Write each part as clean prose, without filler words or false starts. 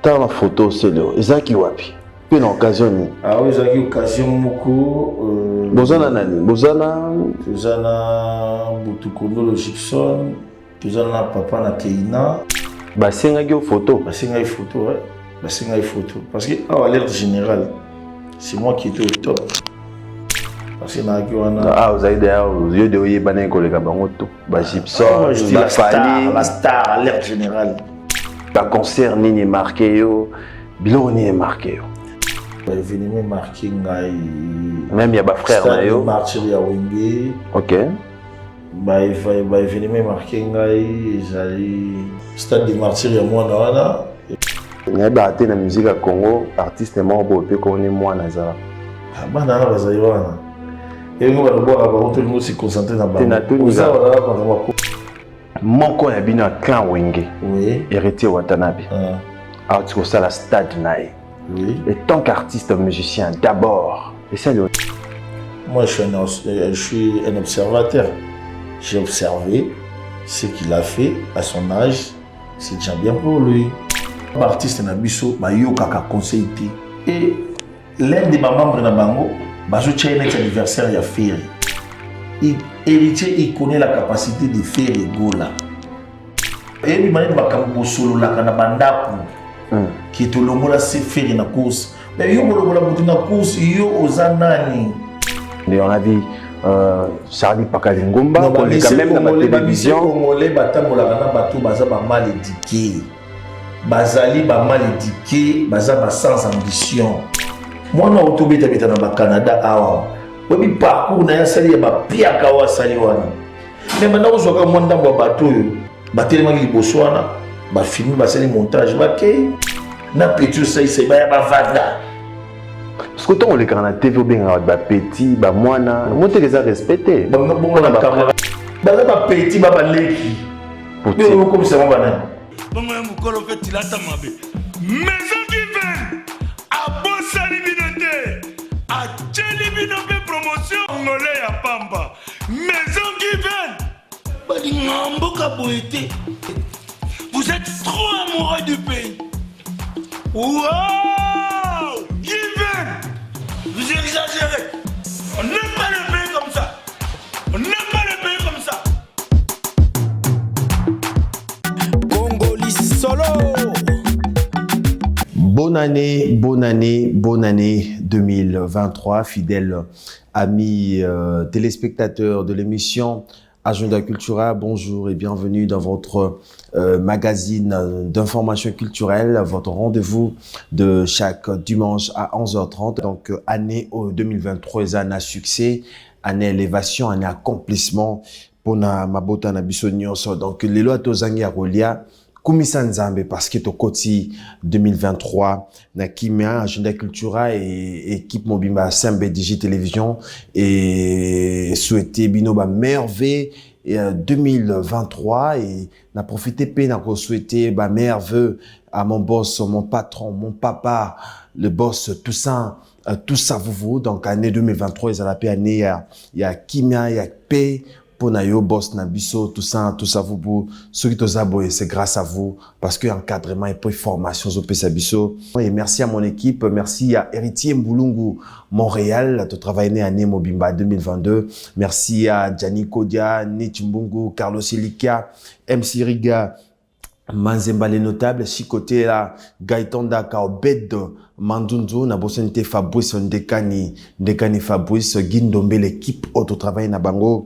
Dans la photo, c'est là. Ezaki wapi. Puis une occasion. Ah oui, j'ai eu occasion beaucoup. Bozana nani? Bozana. Bozana Butukondo le Gibson. Bozana papa na Keina. Basenga qui photo. Basenga une photo, ouais. Basenga une photo. Parce que à l'alerte générale, c'est moi qui étais au top. Parce que ah, vous avez d'ailleurs, vous avez des banés collègues à Bangoto. Gibson, je dis la star, alerte générale. Le concert n'est marqué, le bilan n'est marqué. L'événement marqué, même il y a des frères. Stade de martyr à Wenge. Ok. L'événement marqué, stade de martyr à Moana. Il y a des la musique à Congo, artiste mort, il connaît moi Nazara. Ah, bah, là, et nous allons se concentrer dans le mon con a bien un clan Wenge. Oui. Héritier Watanabe. Alors tu vois la stade naï. Oui. Et tant qu'artiste musicien, d'abord. Et ça le. Moi je suis un observateur. J'ai observé ce qu'il a fait à son âge. C'est déjà bien pour lui. L'artiste Nabiso, Yoka conseillé. Et l'un des membres de Bango, Bazoutcha est anniversaire il y a fait. Héritier, il connaît la capacité de faire les gola. Et il m'a dit que solo la kanabanda qui est le mola c'est faire une course. Mais yo mola la course yo ozanani. Mais on a dit Charlie Pakalingomba, on est quand même dans la télévision. Congolais batambola kana bato baza ba mal éduqué. Bazali ba mal éduqué, baza ba sans ambition. Moi na autobeta beta na Canada awa. Oui, parcours na sali ya ba pia kawa sali wana. Mais maintenant on voit que ndambo bato yo batelema ki boswana ba filmer ba sali montage ba kay na petit ça c'est ba vada. Parce que on les quand na TV bien ba petit ba mwana, moi te les a respecté. Ba bon na caméra. Ba petit ba leki. Mais on comme ça va na. Bon moi mukolo fait tilata mabe. Maison qui vient à Bossali Binote. À Tcheli Binote promotion Congolais à Pamba. Maison qui vient. Vous êtes trop amoureux du pays. Wow! Given! Vous exagérez. On n'aime pas le pays comme ça. On n'aime pas le pays comme ça. Congolais solo. Bonne année 2023, fidèles amis téléspectateurs de l'émission Agenda Cultura, bonjour et bienvenue dans votre magazine d'information culturelle, votre rendez-vous de chaque dimanche à 11h30. Donc, année 2023, année à succès, année élévation, année accomplissement pour ma mabota na bisonyoso. Donc, les lois tozangi arolia, Kumisa Nzambe parce que to koti 2023 na kimia Agenda Cultura et équipe Mobimba Sembe Digi Télévision et souhaiter bino ba merveille 2023 et n'a profité pe n'a souhaiter ba merveille à mon boss, mon patron, mon papa, le boss Toussaint vous donc année 2023 ils a la paix année il y a kimia il y a paix Ponayo, boss Nabiso, tout ça vous, ceux qui t'ont c'est grâce à vous, parce que encadrement et puis formation, Zopesabiso. Et merci à mon équipe, merci à Héritier Mbulungu, Montréal, tu travailles né à Mobimba 2022. Merci à Gianni Kodia, Nichimbungu, Carlos Elika, MC Riga, Manzemba les notables, Chicoté là, Gaëtan Daka, Obed, Mandunzu, Nabosonite Fabrice, Ndekani Fabrice, Guindombe, l'équipe auto travail na bango,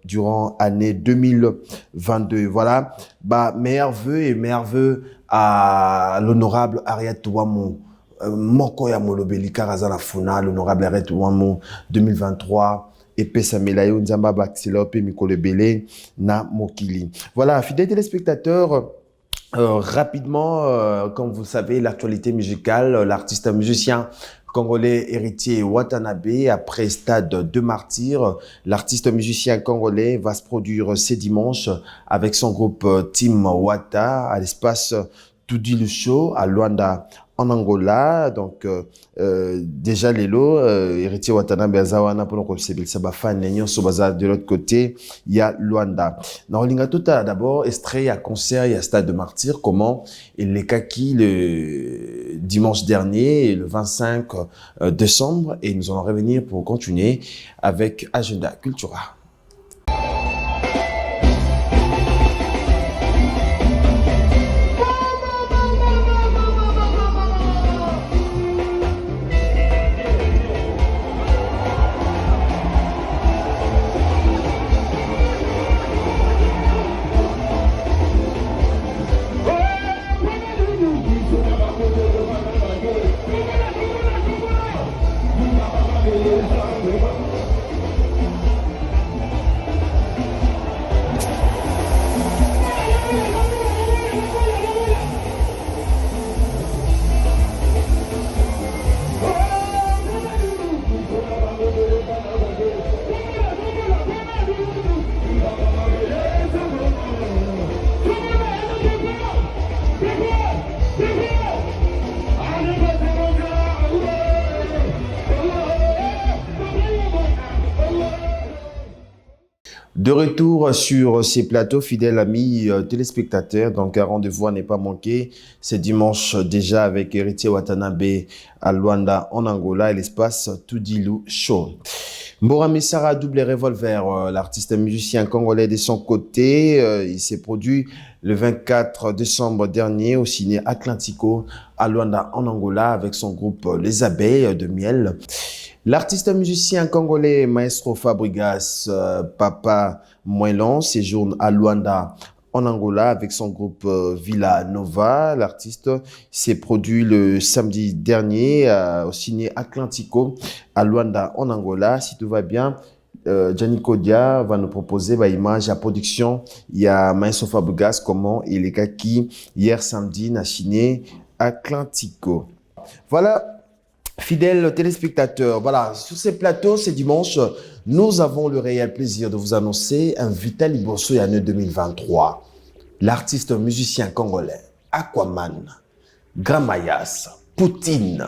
durant année 2022. Voilà. Bah, meilleurs vœux à l'honorable Ariette Ouamou, Moko ya Molobeli Karazana Funa, l'honorable Ariette Ouamou, 2023. Et pesa melayo nzamba baxilo pe mikolo belé na mokili. Voilà, fidèles téléspectateurs, rapidement, comme vous le savez, l'actualité musicale, l'artiste musicien congolais Héritier Watanabe, après Stade de Martyrs, l'artiste musicien congolais va se produire ce dimanche avec son groupe Team Wata à l'espace Tudi le Show à Luanda en Angola. Donc, déjà, Lelo, héritier Watanabe Azawana, pour nous c'est Sabafan, de l'autre côté, il y a Luanda. Dans Linga Tota, d'abord, extrait à concert, il y a Stade de Martyr, comment il est kaki le dimanche dernier, le 25 décembre, et nous allons revenir pour continuer avec Agenda Cultura. De retour sur ces plateaux, fidèles amis téléspectateurs, donc un rendez-vous à ne pas manquer. C'est dimanche déjà avec Héritier Watanabe à Luanda en Angola et l'espace Tudilu Show. Mbora Messara, double revolver, l'artiste musicien congolais de son côté, il s'est produit le 24 décembre dernier au ciné Atlantico à Luanda en Angola avec son groupe Les Abeilles de Miel. L'artiste musicien congolais Maestro Fabregas Papa Moelon séjourne à Luanda en Angola avec son groupe Villa Nova. L'artiste s'est produit le samedi dernier au ciné Atlantico à Luanda en Angola. Si tout va bien, Gianni Kodia va nous proposer image à production. Il y a Maestro Fabregas comment il est kaki hier samedi na ciné Atlantico. Voilà. Fidèles téléspectateurs, voilà, sur ces plateaux, c'est dimanche, nous avons le réel plaisir de vous annoncer un Vital Liboso année 2023. L'artiste musicien congolais, Aquaman, Gramayas, Poutine,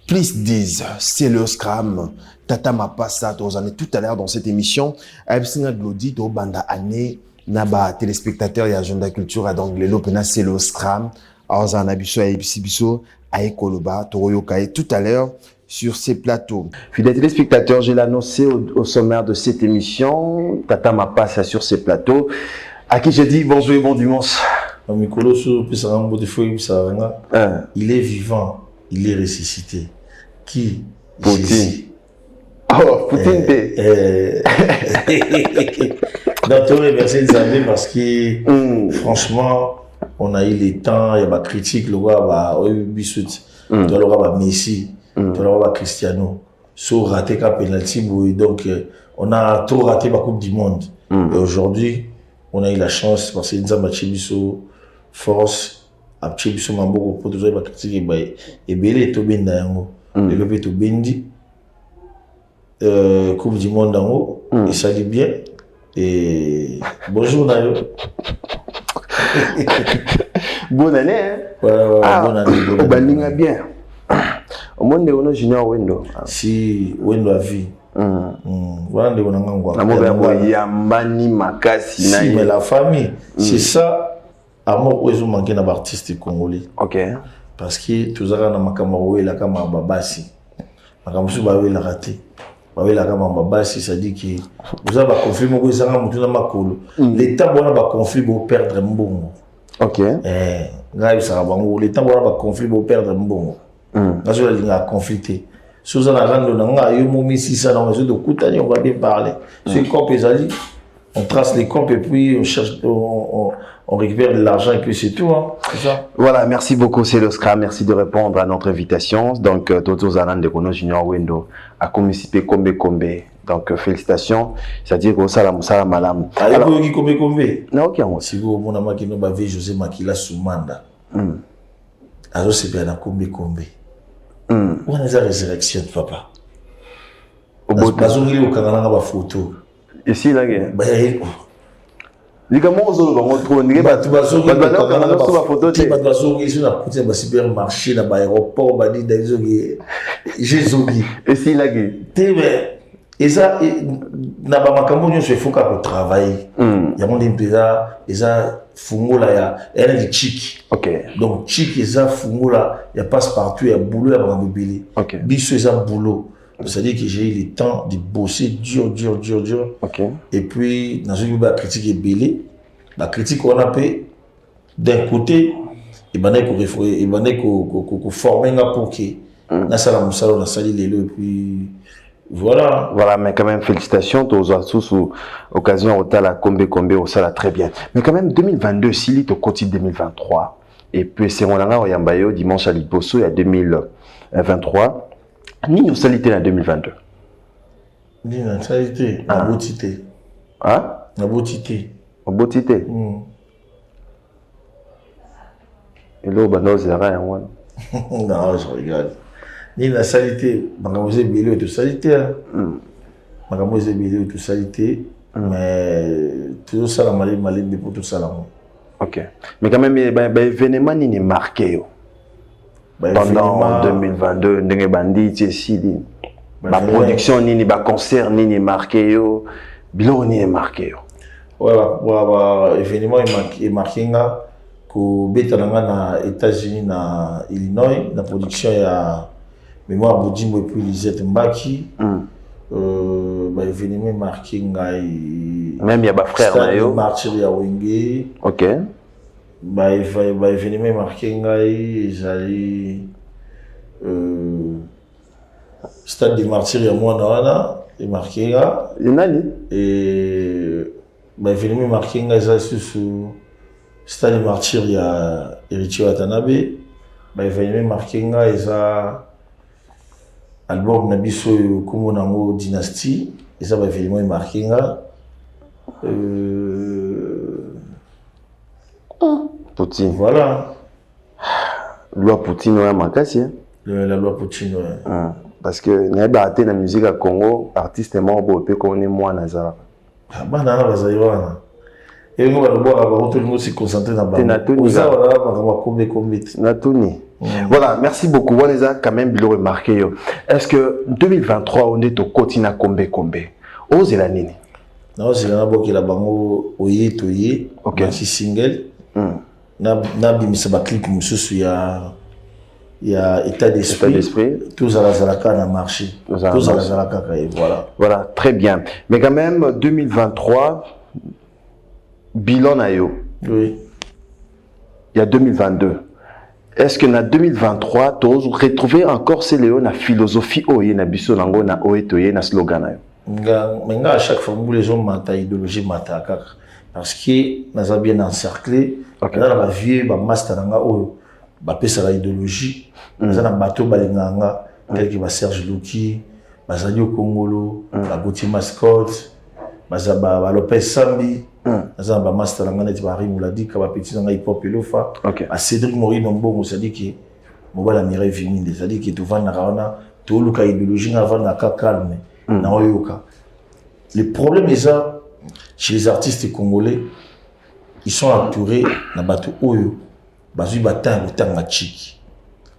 Please Diz, c'est le Scram, Tata Mapassa, vous en êtes tout à l'heure dans cette émission. Absinga Glody, to banda année, naba téléspectateurs et agenda culture, donc les lopena, c'est le Scram, Arzan Abisso et Bisso. Aekoloba, Toroyokae, tout à l'heure sur ces plateaux. Fidèles téléspectateurs, j'ai annoncé au sommaire de cette émission. Tata Mapassa sur ces plateaux. À qui j'ai dit bonjour et bon dimanche. Il est vivant, il est ressuscité. Qui? Poutine. Oh, Poutine. Donc, tout remercier les amis parce que, franchement, on a eu les temps, il y a des critiques, le roi va Bissout, le roi va Messi, le roi va Cristiano, so raté qu'un penalty, donc on a trop raté la Coupe du Monde. Et aujourd'hui, on a eu la chance parce que nous avons Chibiso force, à Chibiso Mambo pour toujours la critique et belé to benda yango, le bébé to bendi, Coupe du Monde en haut, et ça dit bien. Et bonjour Nayo. Bonne année, hein? Ouais, bonne année. Au Balinga bien. Au monde on a junior Wendo. Si Wendo a vu. Voilà, on a ngangwa. Amour yambani makasi na. Si mais la famille, c'est ça. Amour oizo manqué na artiste congolais. OK. Parce que tous ara na makamaro la kama babasi. Makamusu bawe la raté. Bawe la kama babasi, ça dit que vous avez conflit mo ezanga mutu na makolo. L'état bona ba conflit bo perdre mbongo. OK. Ngai ça bango l'état bona ba conflit bo perdre mbongo. Nazo la linga conflicté. Sous la rando nanga yo momi 600 dans réseau de Koutani, on va bien parler. Sur les comptes ezali, on trace les comptes et puis on cherche on récupère de l'argent et puis c'est tout, hein. C'est ça. Voilà, merci beaucoup, c'est le Scram. Merci de répondre à notre invitation. Donc, Toto Zalan de Kono Junior Wendo a commissionné Kombe. Donc, félicitations. C'est-à-dire que ça, la malam. Alors, vous Kombe. Non, ok, moi. Si vous, mon ami qui nous va ver José Makila Soumanda. Alors, c'est bien à Kombe. On a la résurrection, papa. Au bout de la photo. Ici, là, Ligamment aux autres, on trouve une photo na supermarché na aéroport j'ai zogi et si la gueule et ça na ba makambo nyo se foka pour travailler ya mon impeza eza fungola ya elle chic donc chic eza fungola ya passe partout ya boulot ya ba mobile biso eza boulot. C'est-à-dire que j'ai eu le temps de bosser dur. Et puis, dans une critique est belée. La critique qu'on a fait, d'un côté, il y a former pour que na sala musalo na sali lelo et puis voilà. Voilà, mais quand même félicitations aux sous occasion au la combe au sala très bien. Mais quand même 2022 Sili au côté 2023 et puis c'est mon anga oyambayo dimanche à Liboso il y a 2023. Ni une salité en 2022. Ni une salité, la beauté. Hein? La beauté. La beauté. Et là, on c'est rien. Non, je regarde. Ni la salité, je vais tout salité. Je vais tout salité. Mais tout ça, je pour tout ça. Ok. Mais quand même, l'événement n'est marqué. Pendant 2022, ndenge bandit ici, ma production ni ba concert ni marqué yo, bilan ni marqué yo. Ouais, événement est marqué nga ko betalanga na États-Unis na Illinois, la production ya Mémoire Boudimbo et puis Lisette Mbaki. Événement marqué nga même il y a ba frère na yo. Martyr ya Wenge. OK. Événement marqué ngai j'allais stade de martyr ya mwana wana et marqué nga nani et événement marqué ngai ça sous stade de martyr ya Héritier Watanabe événement marqué ngai ça album na biso comme nango dynastie et ça événement marqué nga Poutine. Voilà. Loi Poutine, ouais, Makassi. La loi Poutine, ouais. Parce que n'y a pas la musique à Congo, artiste est mort pour peu qu'on est moins Nazara. Ah, bah, nana, vas y voir. Et nous, on va voir, tout le monde s'est concentré dans la bande. Voilà, merci beaucoup. On les a quand même bien remarqué. Est-ce que 2023, on est au quotidien combé? Ose la nini? Non, c'est là que la bango oye toye, c'est single. Na bimisa ba clip mususu ya état d'esprit. Tous à la zalaka na marché. Tous à la zalaka voilà. Voilà, très bien. Mais quand même 2023 bilan na yo. Oui. Il y a 2022. Est-ce que na 2023 tu retrouver encore ces léo na philosophie oye na biso nango na oye toye na slogan na yo? Nga à chaque fois les gens mata idéologie mata kaka parce que nous avons bien encerclé dans la vie ba master nga o ba pesa la idéologie nous avons bateau balinganga tel que ba Serge Luki ba Zadio Kongolo ba Gauthier Mascotte ba Lopez Sambi nous avons ba master nga net ba Rimou ladi ka ba petit nga hip hop elofa à Cédric Morino Mbongo ça dit que mobala mireille viminde ça dit que tu vas na raona to luka idéologie nga va na calme. Le problème est ça, chez les artistes congolais, ils sont entourés na bateau oyo, bazui bataille au tanga chiki,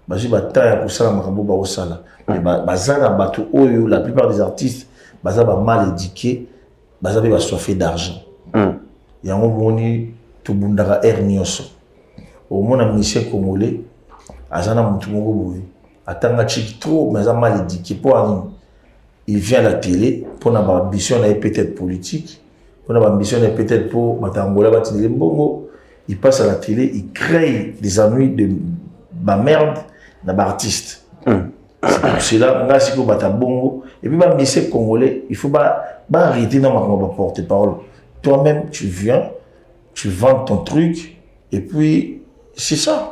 bazui bataille pour ça makambo ba osala, mais bazana bateau oyo, la plupart des artistes, bazaba mal éduqués, bazabe ba soifé d'argent. Yango moni to bundaka nyonso. Au moins un musicien congolais, azana mutu moko boye, atanga chiki trop, mais mal éduqué pour anime. Il vient à la télé pour une ambition peut-être politique, pour une ambition peut-être pour Matangola Batinele Mbongo. Il passe à la télé, il crée des ennuis de merde dans l'artiste. C'est pour cela, là, c'est pour Batabongo. Et puis, les musiciens congolais, il faut arrêter dans ma porte-parole. Toi-même, tu viens, tu vends ton truc, et puis, c'est ça.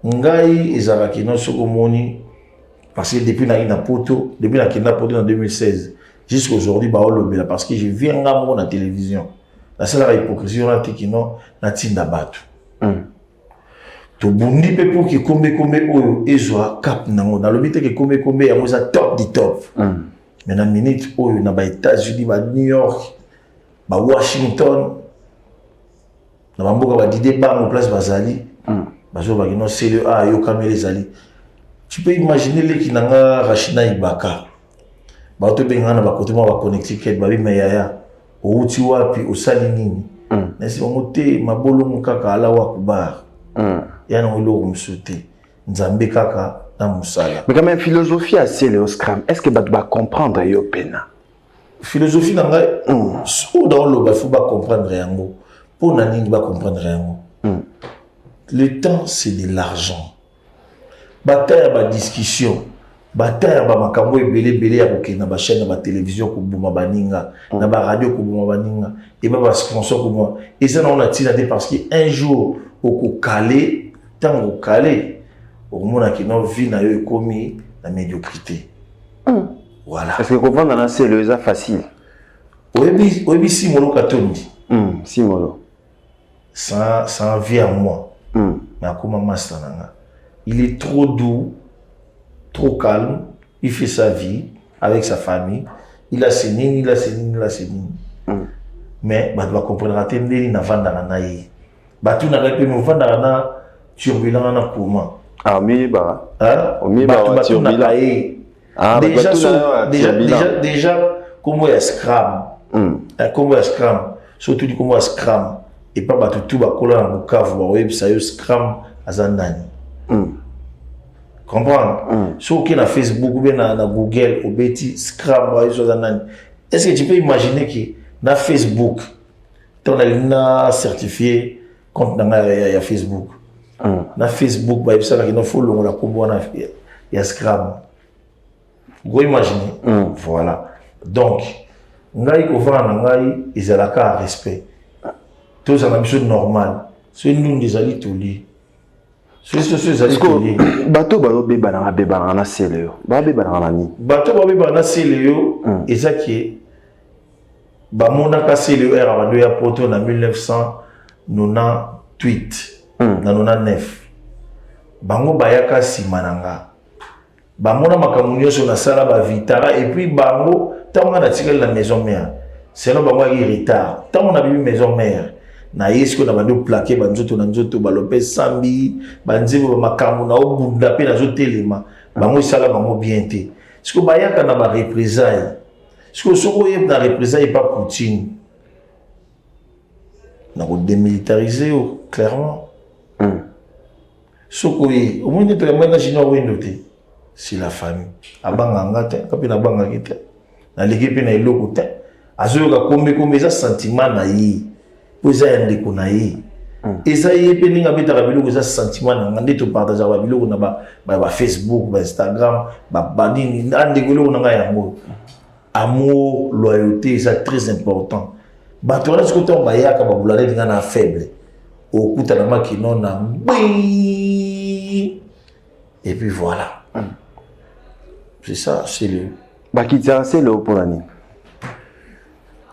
Ngai, Ezaraki, non, Sokomoni. Parce que depuis la Poto, depuis la Poto en 2016, jusqu'à aujourd'hui, parce que je viens à la télévision. La seule hypocrisie, on a dit que non, na tinda batu. To bundi pe pour que kombe oyo ezwa cap nango. Na lobite que kombe ya moza top du top. Mais na minute oyo na ba États-Unis, ba New York, ba Washington, na bamboka badide bango place bazali bazo bakino sele a yo kamele zali. Tu peux imaginer les qui nanga Rachina Ibaka bato bengana ba côté ba connecticut ba bi meyaya o uti wapi osali nini nesi omote mabolo mukaka ala wa kubar yana ngolo kumsuti nzambe kaka na musala. Mais quand même philosophie assez le scrum, est-ce que bato ba comprendre yo pena philosophie nanga so dans le ba faut ba comprendre yango pour nani ba comprendre yango. Le temps c'est de l'argent. Bataille ba discussion bataille ba makambo ebele ya kokena ba chaîne ba télévision ko buma baninga na ba radio ko buma baninga et ba sponsor ko buma et ça on a tiré parce que un jour au calé tant au calé au mona qui non vie na yo komi la médiocrité. Voilà. Est-ce que comprendre dans c'est le facile oui si molo katondi si molo ça vient à moi mais comment master nanga. Il est trop doux, trop calme. Il fait sa vie avec sa famille. Il a ses nini, il a ses nini, il a ses nini. Mais tu vas comprendre que tu vas vendre. Tu vas vendre turbulent na comment. Ah, mais bah. Turbulent. Déjà, comment est Scrum? Comment est Scrum? Surtout comment est Scrum? Et pas tout va coller dans le cave. Oui, ça y est, Scrum à Zandani. Comprendre? Si on est Facebook ou bien dans Google ou bien Scrum, est-ce que tu peux imaginer que dans Facebook, tu as certifié compte dans Facebook? Dans Facebook, il faut le il y a Scrum. Vous imaginez? Voilà. Donc, ngai kovana ngai izalaka respect. Tous en habitude normal. C'est nous des alliés tous les. C'est bateau beba na seleo ba beba na ni bateau beba na seleo ezaki ba mona ka seleo era bando ya poto na 1998 na 99 bango bayaka simananga ba mona makamunyo so na sala ba vitara et puis bango tanga na tikela la maison mère c'est là bango yi retard tanga na bibi maison mère na yesko na bando plaqué banzoto na nzoto balope sambi banzebo makambo na obunda pe na zotelema bango sala bango bien te siko bayaka na ba représailles siko soko yeb na représailles pas Poutine na ko démilitariser clairement soko yi au moins de na jino wendote c'est la famille abanga ngate kapi na banga kite na l'équipe na iloko te azoyoka kombe ça sentiment na yi poza yande kuna yi eza yepe ninga betaka biloko za sentiment na ngande to partager ba biloko na ba Facebook ba Instagram ba banini ande biloko na nga yango amour loyauté c'est très important ba to na ce côté on ba yaka ba bulale ninga na faible okuta na makino na et puis voilà c'est ça c'est le bakitsa c'est le pour l'année.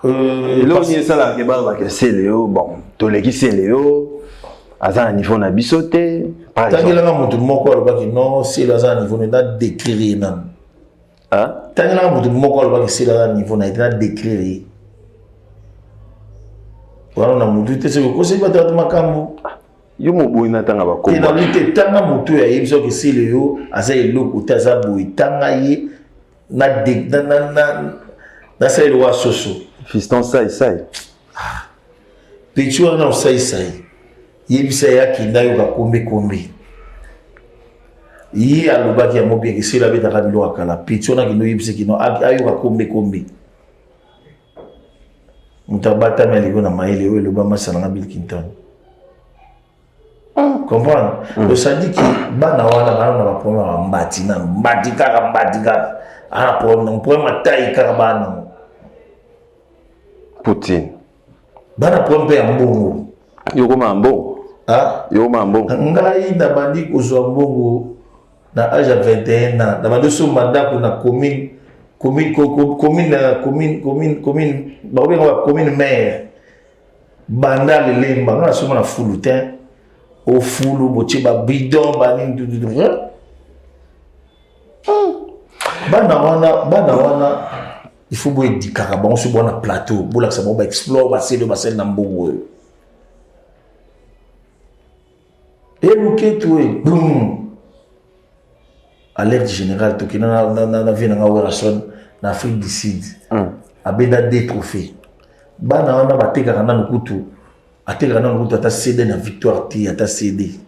Là, on y est ça là, c'est Léo. Bon, tous les qui c'est Léo, à un niveau na bisoté. Tant que là, on te montre quoi, le non, c'est là un niveau na décrire non. Hein? Tant que là, on te montre quoi, c'est là un niveau na décrire. Voilà, on a montré que c'est le conseil de battre ma cambo. Yo mo boy na tanga ba ko. Et dans le tanga moto ya yebso que c'est Léo, asa eloko taza boy tanga ye na ça le wa soso. Fiston sai. Pichu na sai. Yebisa ya kindayo ka kombe. Yi alobaki ya mobi ke sila beta ka bilo akala. Pichu na kindo yebisa kino ayo ka kombe. Mutabata me ligo na maile we loba masana na Bill Clinton. Comprendre? Le sadi ki bana wana na ba problème mbati kaka. Ana problème taille kaka bana. Poutine. Bana pompe ya mbongo. Yoko mambo. Ah? Yoko mambo. Ngai na bandi kozwa mbongo na âge à 21 ans. Na bandi so mandat ko na commune maire. Banda lelemba na so na fulutin. Au fulu boche ba bidon bani tout. Bana wana il faut boire du carabon sur bon plateau pour que ça va explore passer de bassin dans boue Et Luketu, boum. Alerte générale, tout qui n'a vu dans Werason, en Afrique du Sud. Abeda des trophées. Bana wana bateka kana nukutu. Ateka kana nukutu ata CD na victoire ti ata CD.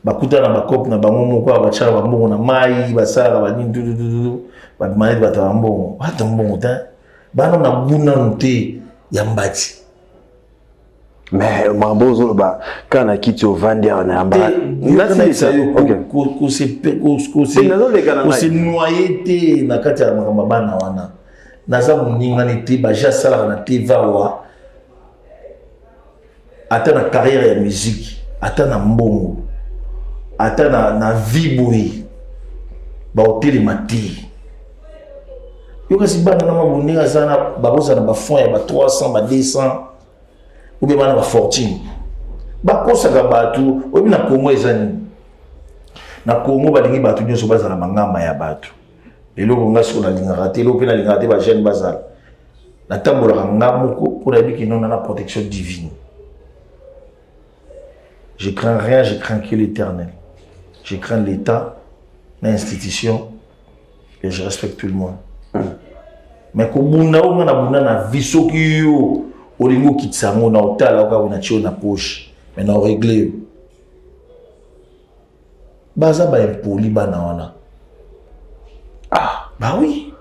Bakuta na bakop na bango moko abacha bambongo na mai basara banini dududu badimane bata bambongo. Bata mbongo ta. Bana na buna nte ya mbati. Mais mambozo ba kana kiti ovandi na amba. Merci ça yo ko se noyer te na kati ya bana wana. Naza muninga ni te ba ja sala na te vawa. Ata na carrière ya musique, ata na mbongo. Ata na viboui. Ba hôtel mati. Yo kasi bana na mabuninga sana ba boza na ba fonds ya ba 300 ba 200. Ou bien na fortune ba kosaka batu obi na Congo ezani na Congo balingi batu nyoso bazala mangamba ya batu eloko ngaso na lingaka te eloko na lingaka te ba jeune bazala na tambola ngamoko pour ebiki non na protection divine. Je crains rien, je crains que l'Éternel. Je crains l'État, l'institution et je respecte tout le monde. Mais ko bunda o na bunda na visoki yo olingo kitsango na otala oka na chio na poche mais na régler baza ba impoli bana wana bah oui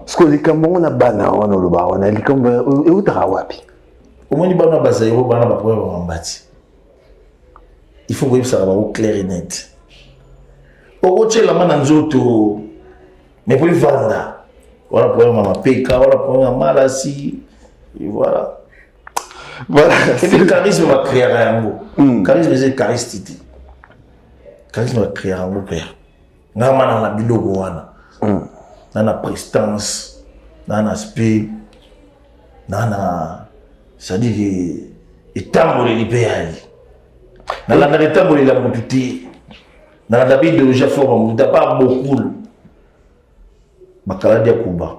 ce que les cambons na bana wana lo ba wana les cambons et utara wapi omoni bana baza yo bana ba problème mbati il faut que ça va au clair et net oko chela mana nzoto mais pour vanda voilà problème ma peka voilà problème malasi. Et voilà. Voilà. Et puis le charisme va créer un mot. Charisme, c'est charistique. Charisme va créer un mot, père. N'a pas dans la bilogo, dans la prestance, dans l'aspect, dans la. C'est-à-dire que. Et tambour les pays. Dans la tambour la montée. Dans la David de Jaffa, on n'a pas beaucoup. Bakaladia Kuba.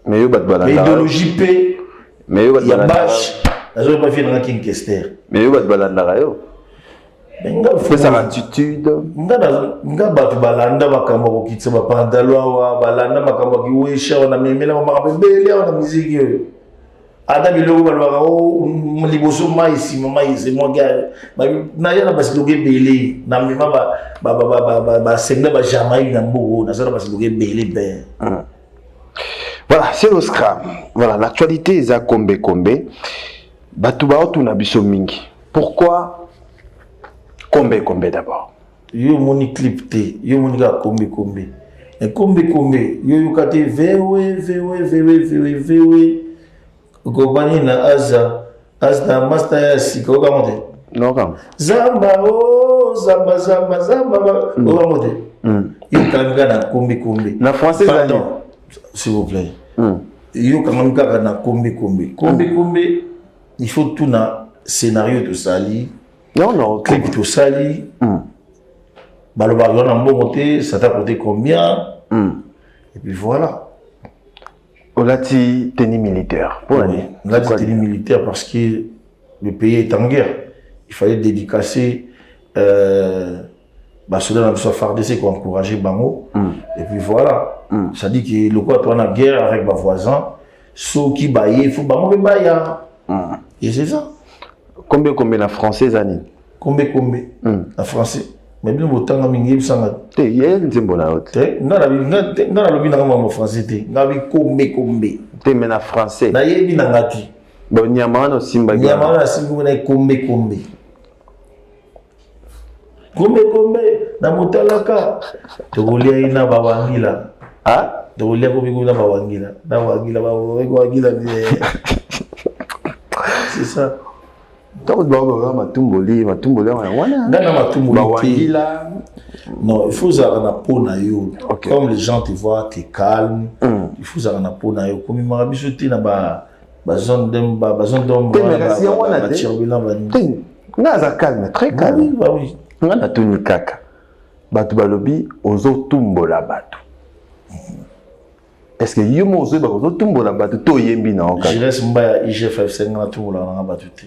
Mais l'idéologie P. Mais il y a bâche. Je ne vais pas faire un King Kester. Mais il y a ça l'attitude. Nga batu balanda makamba ko kitsa ba pandalwa balanda makamba ki wesha ona memela makambe bele ona musique ada biloko balwa o liboso mai si mama ise mo ga na yana basiloge bele na mima ba sengla ba jamais na mbogo na sala basiloge bele be. Voilà, c'est le scram. Voilà, l'actualité est à Kombe. Batouba na biso mingi. Pourquoi Kombe d'abord? Yo moni clip te, yo moni ga Kombe. Et Kombe, yo kate vewe. Kobani na Aza master ya sika okamote. Non, comme. Zamba. Okamote. Yo kanga na Kombe. Na français pardon. S'il vous plaît. Yo kanga na Kombe. Kombe, il faut tout na scénario de sali. Non, clip tout sali. Baloba yon en bon côté, ça t'a coûté combien? Et puis voilà. Olati tenue militaire. Pour l'année. Là, tenue militaire parce que le pays est en guerre. Il fallait dédicacer cela dans le FARDC pour encourager Bango. Et puis voilà. Ça dit que le quoi, toi, en guerre avec ma voisin, ceux qui baillent, il faut Bango bailler. Et c'est ça. Combien la française, Annie? Combien la française. Mais bien, autant que mingi sanga. Te yel nzembona te. Ngala lobi na ngama français te. Ngabi kombe. Te mena français. Na yebi na ngati. Ba nyama no simba. Nyama na simba na kombe. Kombe na mutalaka. Togolia ina babangila. Ah? Togolia ko bigo na babangila. Na wangila bien. C'est ça. Donc, matumboli, non, il faut avoir un pot na yo. Comme les gens te voient, t'es calme. Il faut avoir un pot na yo. Comme il m'a habitué na ba zone d'ombre, ba turbulent. Naza calme, très calme. Bah oui. Ngana tuni kaka. Batu balobi ozo tumbola batu. Est-ce que yomo ozo ba ozo tumbola batu to yembi na oka? Je reste mbaya IGF5 na tumbola na batu te.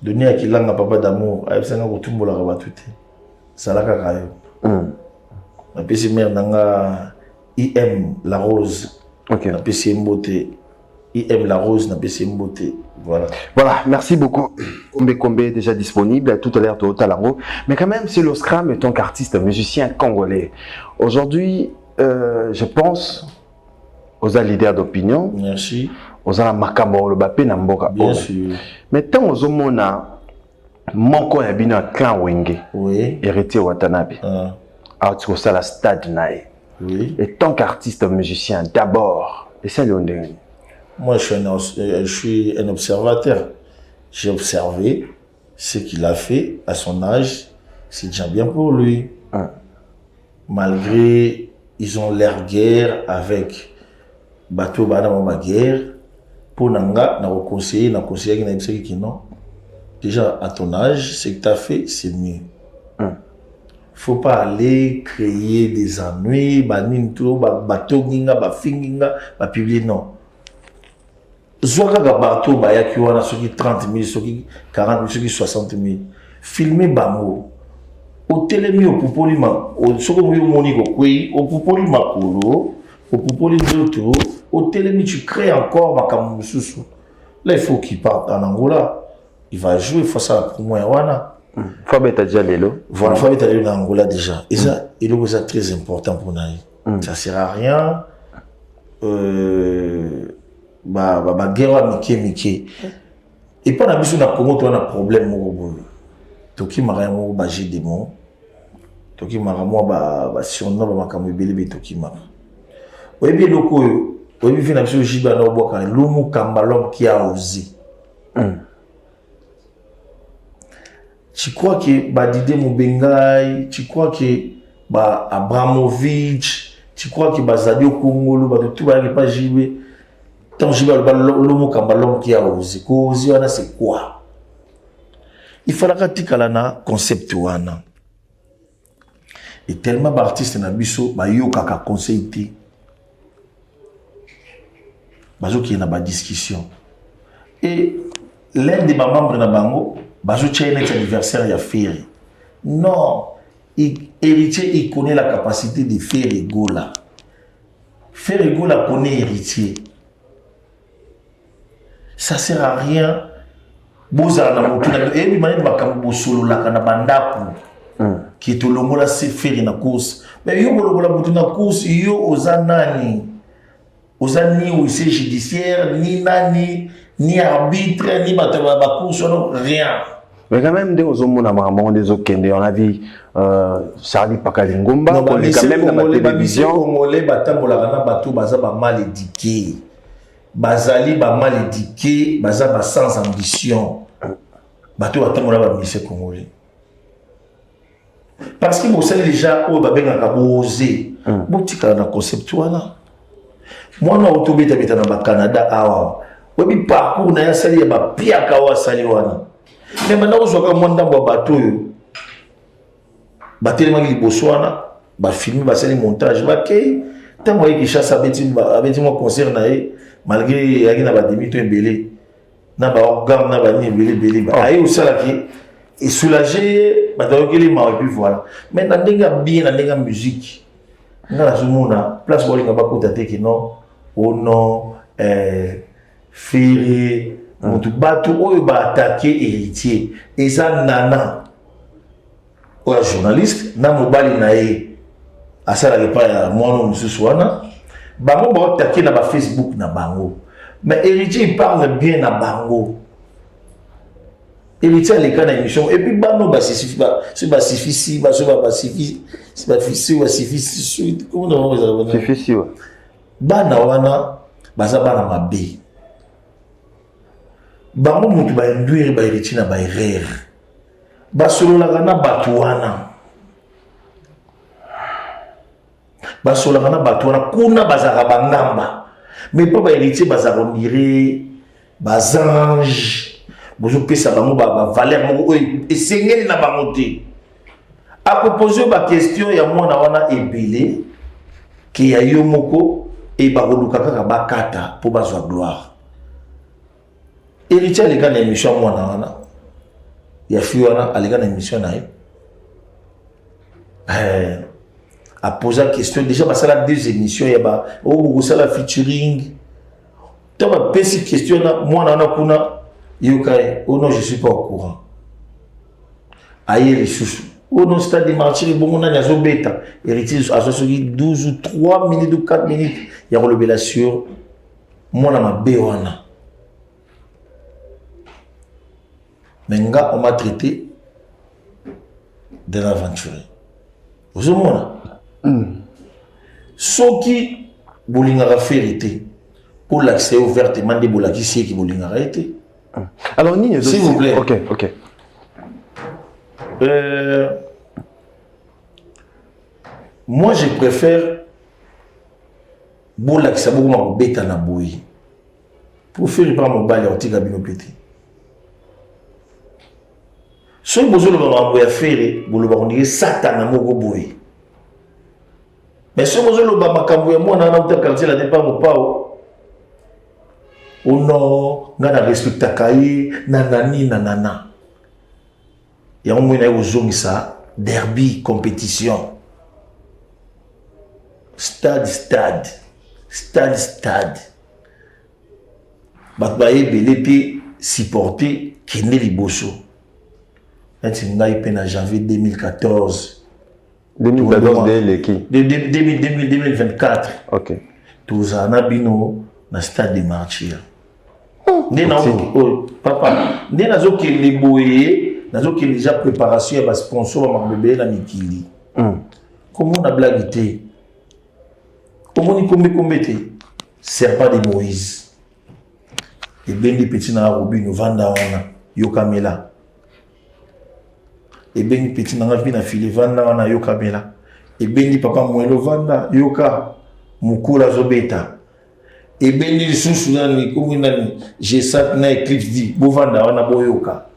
donné à kilanga papa d'amour a ebsanga kotumbola ka batute salaka kayo na pesi mère nanga IM la rose na pesi mbote IM la rose na pesi mbote voilà merci beaucoup Kombe déjà disponible tout à l'heure de Talango mais quand même c'est l'Oscram en tant qu'artiste musicien congolais aujourd'hui je pense aux leaders d'opinion merci aux makambo le bapé na mboka bien sûr mais tant aux homona moko ya bino clan wenge oui héritier Watanabe alors tu ça la stade nae oui et tant qu'artiste musicien d'abord et ça le moi je suis un observateur j'ai observé ce qu'il a fait à son âge c'est déjà bien pour lui malgré ils ont l'air guerre avec bateau bana ma guerre pour nanga na conseiller qui non déjà à ton âge ce que tu as fait c'est mieux faut pas aller créer des ennuis banin tout bateau ninga ba finginga ba publier non zoka ga bateau ba ya ki wana soki 30 000 soki 40 000 soki 60 000 filmer bango au télémi au popoli ma au soko mo moni ko kwei au popoli makolo au popoli d'autres au télémi tu crées encore makambo susu là il faut qu'il parte en Angola il va jouer face à pour moi wana Fabeta déjà lelo voilà Fabeta lelo en Angola déjà et ça il est très important pour nous ça sert à rien ba guerre miki et pas na biso na Congo to na problème moko toki mara mo ba j'ai des mots toki mara mo ba surnom ba makambo belebe toki mara oui bien loko oui bien na biso jiba na boka l'homme kambalom qui a osé tu crois que Badide Moubengai tu crois que ba Abramovich tu crois que Bazadio Kongolo ba tout ba pas jibe tant jiba l'homme kambalom qui a osé cause wana c'est quoi il fallait katikala na concept wana et tellement d'artistes na biso ba yo kaka conseil ti bazo qui na ba discussion et l'un des membres na bango bazo tient un anniversaire ya Ferry non héritier il connaît la capacité de faire Egola connaît héritier ça sert à rien bozala na motu na et bi manene makambo solo la kana bandaku qui to longola se Ferry na course mais yo longola motu na course yo ozanani ozani ou c'est judiciaire ni nani ni arbitre ni ba course rien mais quand même des ozomona maman des okende on a vu Charlie Pakalingomba on est quand même dans la télévision congolais batambola kana bato baza ba mal éduqué bazali ba mal éduqué baza ba sans ambition bato batambola ba ministre congolais parce que vous savez déjà au babenga ka boser botika na concept wana moi na autobeta beta na ba Canada awa webi parcours na ya sali ya ba pia ka wa sali wana mais maintenant ozoka mwanda ba bato yo batelema ki boswana ba filmer ba sali montage ba kay tango yiki chassa beti mo concert na e malgré yaki na ba demi to ebele na ba organe na ba ni ebele ba ayi osala ki et soulager ba donc les et puis voilà maintenant ndinga bien na ndinga musique ngala zumuna place bo linga ba kota te ki non oh non Ferry mutu batu oyo ba attaquer héritier et ça nana ou journaliste na mobali na ye asala ke pa ya mwana mususu wana bango ba attaquer na ba Facebook na bango mais héritier il parle bien na bango héritier les cas d'émission et puis bano ba suffit ba suffit ba suffit comment on va dire suffit bana wana baza bana mabe bango mutu ba induire ba héritier na ba erreur ba solola kana batuana kuna bazaka bangamba mais pas ba héritier bazaka ondire bazange bozo pesa bango ba valeur moko esengeli na bango te a proposer ba question ya mwana wana ebele ki ya yo moko et bakoluka kaka bakata po bazwa gloire héritier les gars na émission mwana wana Il y a Fiona, elle est dans l'émission. A posé la question. Déjà, parce que la deux émissions, il y a la featuring. Tu as posé cette question, moi, oh non, je ne suis pas au courant. Aïe, les sous. Oh non, c'est des martyrs, bon, on a des bêta. Héritier, à 12 ou 3 minutes ou 4 minutes, il y a relevé la sur. Moi, on a ma béwana. Mais on m'a traité d'un aventurier. Vous avez ce qui a fait pour l'accès ouvert, et mandé pour l'accès qui a été. Alors, s'il vous plaît. Ok. Moi, je préfère Bola qui s'est beaucoup bêta na boui. Pour faire pas mon bail, on tire bien pété. Si vous avez un faire, vous avez Satan na mogo boui. Mais si vous avez un camoué, moi, on a un quartier là, n'est pas mon pao. Oh non, on a respecté Kaye, nanani, nanana. Il y a un moment où on a ça, derby, compétition. Stade. Batbaye Belete supporté Kene Liboso. C'est en janvier 2014. 2014, de qui 2024. Ok. Tous en abino dans stade de Martyrs. Papa, nous avons les boyés, nous avons déjà préparation à sponsor à bébé la Mikili. Comment on a blagué? Comment on commettait? Serpent de Moïse. Et bien les petits dans la robe, nous vendons Yokamela. Et bien les petits dans la vie, nous filé vendons Yokamela. Et bien les papa Mouelo vanda Yoka Mukula Zobeta. Et bien les sous-soudanais, comme j'ai ça dans l'éclipse dit, Bovanda wana Boyoka.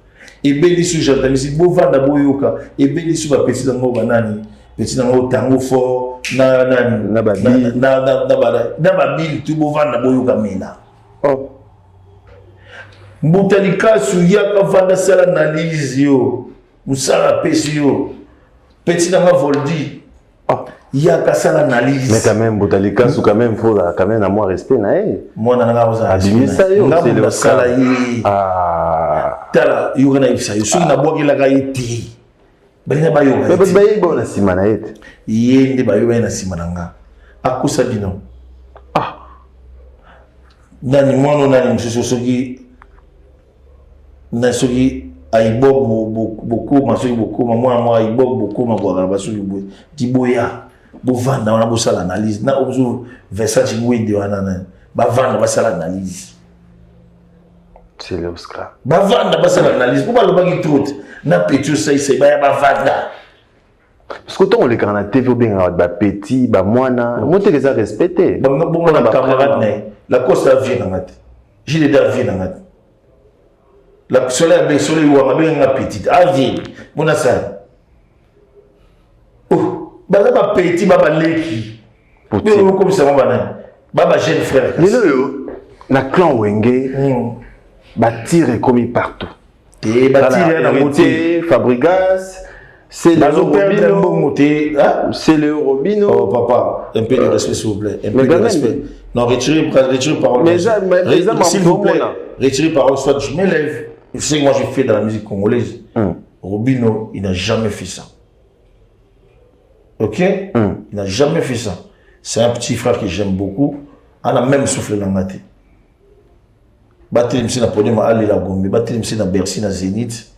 Et bien les sous-j'entends ici, Bovanda Boyoka. Et bien les sous-petits dans le banani. Petit dans le tango fort, na babil, tout Bovanda Boyoka Mena. Oh. Mbutalika Suyaka Vanda Sala Naliz yo. Moussala Pessi yo. Petit dans la Voldi. Yaka Sala Analyse. Mais quand même, Botalika, quand même, faut quand même avoir respect. Moi, je suis ça, c'est le Sala. Ah. Tala, il y a ça. Je suis na boire la gaïti. Balina bayo. Mais bayo bon na simana ete. Yende bayo na simananga. Akusa bino. Ah. Nani mono nani msosogi. Nasogi aibo beaucoup masogi beaucoup moi aibo beaucoup ma boire basogi boy. Diboya. Bovanda on a bossé l'analyse na ozo Versace Ngwende wana ba vanda ba sala analyse c'est le Oscar ba vanda ba sala analyse pour pas le bagi trop na petit ça c'est ba vanda parce que on les quand na TV bien ba petit ba mwana monter les a respecté bon na camarade la cause la vie na ngate j'ai des vie na ngate la soleil wa ba nga petite a vie mona ça Baba petit, baba leki. Comme ça, baba jeune frère. Na clan Wenge, tire commis partout. Et tire na moté Fabregas, c'est le Robino. C'est le Robino. Oh papa, un peu de respect s'il vous plaît. Un peu de respect. Non, retirez parole. S'il vous plaît, retirez parole, soit je m'élève. Tu sais que moi je fais dans la musique congolaise. Robino, il n'a jamais fait ça. Ok? Il n'a jamais fait ça. C'est un petit frère que j'aime beaucoup. On a même soufflé dans ma tête. Batterie MC na podium à aller la Gombe. Batterie MC na Bercy na Zénith.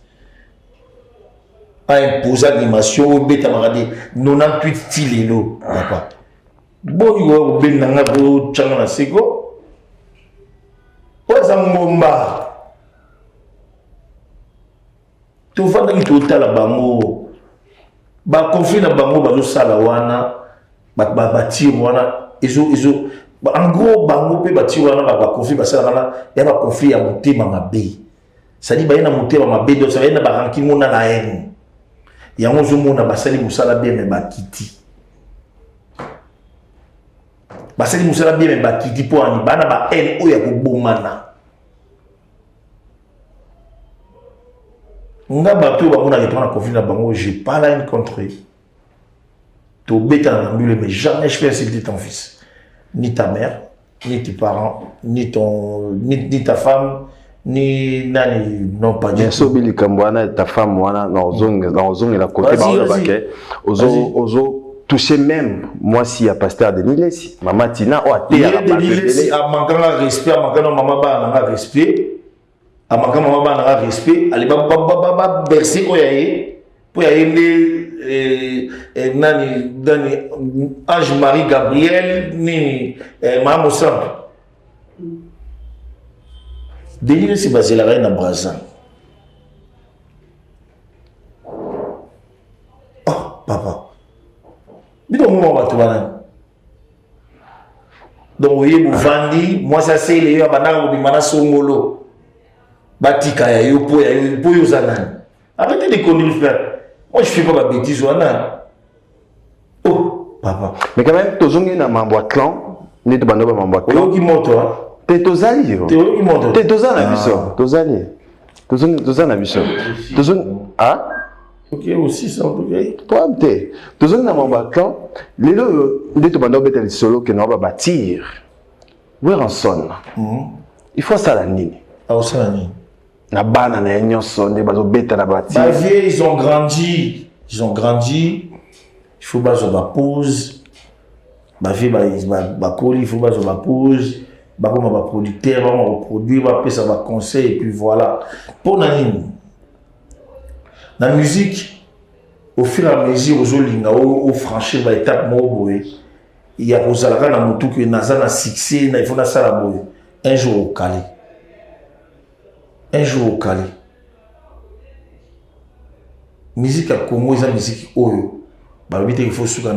A imposé l'animation. Beta maradi 98 styles papa. Bon il va ben nanga bo changa na seko. Oza ngomba. Tu vas dans tout la bango. Ba conflit na bango bazo sala wana ba tir wana izo en gros bango pe ba tir wana ba conflit ba sala wana ya ba conflit ya motema mabe ça dit ba na motema mabe donc ça va na ba ranking mona na haine ya ngozo mona ba sali musala bien mais ba kiti ba sali musala bien mais ba kiti po ani bana ba haine o ya ko bomana nga bato bango na retourner conflit na bango, j'ai pas la haine contre eux. To bêta mais jamais je fais insulter ton fils, ni ta mère, ni tes parents, ni ta femme, ni nani, non pas du tout. Bien sûr, ta femme, dans zone la côté, ozo toucher même moi si à pasteur Denis maman Tina ou à terre à manquant respect, à manquant maman ba respect, à manquant maman ba respect, allez ba bercer oyaye pour y nani dani Ange Marie Gabriel ni maman Sample. Denis c'est basé la reine à Brazza. Oh papa. Donc, oui, vous vendez, moi, ça c'est les gars, banana, songolo. Batika, ya yo, po yo zanan. Arrêtez de conduire, frère. Moi, je fais pas ma bêtise, oh, papa. Mais quand même, tu as un membre clan, tu as un membre clan. Tu monte, hein? Tu es tozali. Tu es monte. Tu es tozali. Ah? Ok, aussi, ça, ok. Toi, tu as un membre clan. Les deux, tu as un solo qui n'a pas bâtir. Où est son? Il faut ça la nini. Ah, ça la nini. Na bana na nyonso ne bazo beta na bâtir. Bah, ils ont grandi. Ils ont grandi. Il faut bazo ba pause. Bah, colis, il faut bazo ba pause. Bah, comme ba producteur, on va produire, va payer ça va conseil et puis voilà. Pour Nanine. La musique, au fur et à mesure, au franchir l'étape, il y a aux alaka na mutu que naza na succès, il faut na sala boy. Un jour au Cali. Un jour au Cali. Musique à Congo, c'est musique oyo. Bah il faut souka